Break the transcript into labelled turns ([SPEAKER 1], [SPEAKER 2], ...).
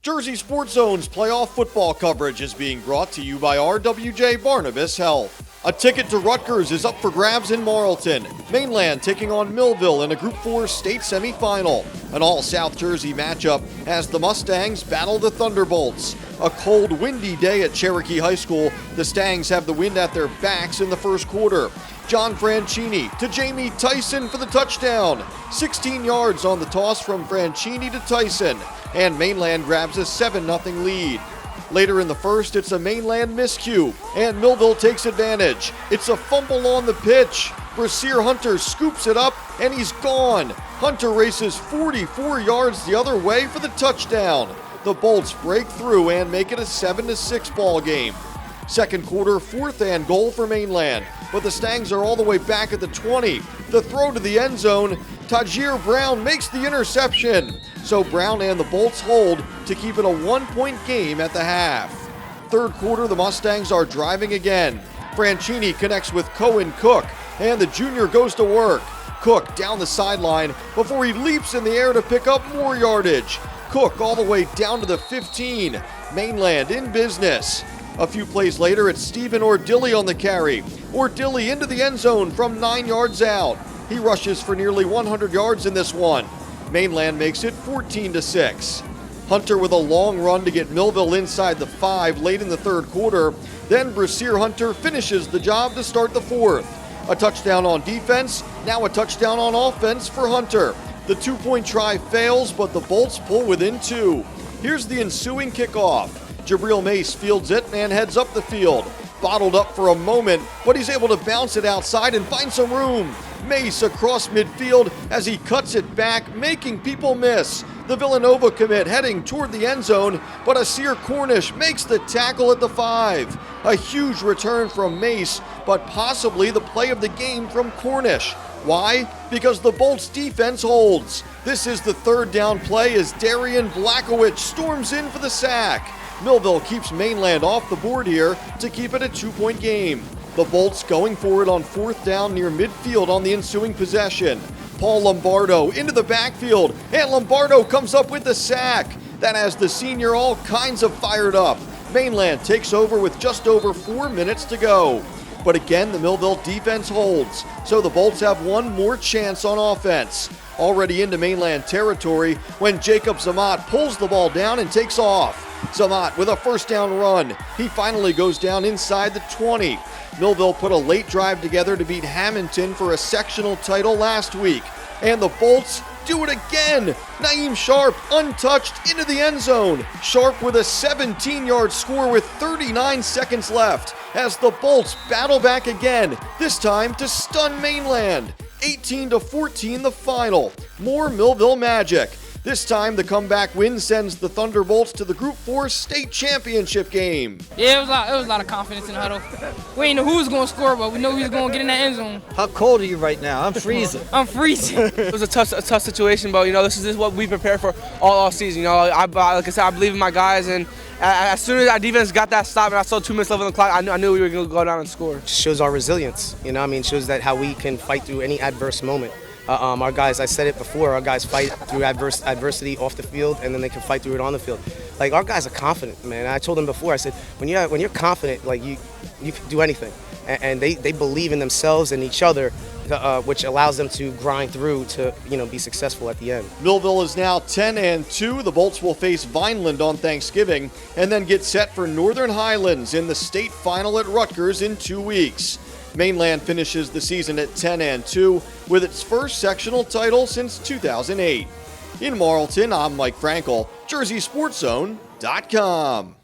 [SPEAKER 1] Jersey Sports Zone's playoff football coverage is being brought to you by RWJ Barnabas Health. A ticket to Rutgers is up for grabs in Marlton. Mainland taking on Millville in a Group 4 state semifinal. An all-South Jersey matchup as the Mustangs battle the Thunderbolts. A cold, windy day at Cherokee High School. The Stangs have the wind at their backs in the first quarter. John Franchini to Jamie Tyson for the touchdown. 16 yards on the toss from Franchini to Tyson. And Mainland grabs a 7-0 lead. Later in the first, it's a Mainland miscue, and Millville takes advantage. It's a fumble on the pitch. Brashear Hunter scoops it up, and he's gone. Hunter races 44 yards the other way for the touchdown. The Bolts break through and make it a 7-6 ball game. Second quarter, 4th and goal for Mainland, but the Stangs are all the way back at the 20. The throw to the end zone, Tajir Brown makes the interception. So Brown and the Bolts hold to keep it a 1-point game at the half. Third quarter, the Mustangs are driving again. Franchini connects with Cohen Cook, and the junior goes to work. Cook down the sideline before he leaps in the air to pick up more yardage. Cook all the way down to the 15. Mainland in business. A few plays later, it's Stephen Ordilly on the carry. Ordilly into the end zone from 9 yards out. He rushes for nearly 100 yards in this one. Mainland makes it 14-6. Hunter with a long run to get Millville inside the 5 late in the third quarter. Then Brashear Hunter finishes the job to start the fourth. A touchdown on defense, now a touchdown on offense for Hunter. The 2-point try fails, but the Bolts pull within 2. Here's the ensuing kickoff. Jabril Mace fields it and heads up the field. Bottled up for a moment, but he's able to bounce it outside and find some room. Mace across midfield as he cuts it back, making people miss. The Villanova commit heading toward the end zone, but Asir Cornish makes the tackle at the 5. A huge return from Mace, but possibly the play of the game from Cornish. Why? Because the Bolts defense holds. This is the third down play as Darian Blackowicz storms in for the sack. Millville keeps Mainland off the board here to keep it a 2-point game. The Bolts going for it on 4th down near midfield on the ensuing possession. Paul Lombardo into the backfield, and Lombardo comes up with the sack. That has the senior all kinds of fired up. Mainland takes over with just over 4 minutes to go. But again, the Millville defense holds, so the Bolts have one more chance on offense. Already into Mainland territory when Jacob Zamat pulls the ball down and takes off. Zamat with a first down run. He finally goes down inside the 20. Millville put a late drive together to beat Hamilton for a sectional title last week. And the Bolts do it again. Naeem Sharp untouched into the end zone. Sharp with a 17-yard score with 39 seconds left as the Bolts battle back again, this time to stun Mainland. 18-14 the final. More Millville magic. This time, the comeback win sends the Thunderbolts to the Group 4 state championship game.
[SPEAKER 2] Yeah, it was a lot of confidence in the huddle. We didn't know who was going to score, but we know he was going to get in that end zone.
[SPEAKER 3] How cold are you right now? I'm freezing.
[SPEAKER 2] I'm freezing.
[SPEAKER 4] It was a tough situation, but this is what we prepared for all season. like I said, I believe in my guys, and as soon as our defense got that stop and I saw 2 minutes left on the clock, I knew we were going to go down and score.
[SPEAKER 3] Shows our resilience. Shows that how we can fight through any adverse moment. Our guys, I said it before, our guys fight through adversity off the field, and then they can fight through it on the field. Like, our guys are confident, man. I told them before, I said, when you're confident, like, you can do anything. And they believe in themselves and each other, which allows them to grind through to, be successful at the end.
[SPEAKER 1] Millville is now 10-2. The Bolts will face Vineland on Thanksgiving and then get set for Northern Highlands in the state final at Rutgers in 2 weeks. Mainland finishes the season at 10-2 with its first sectional title since 2008. In Marlton, I'm Mike Frankel, JerseySportsZone.com.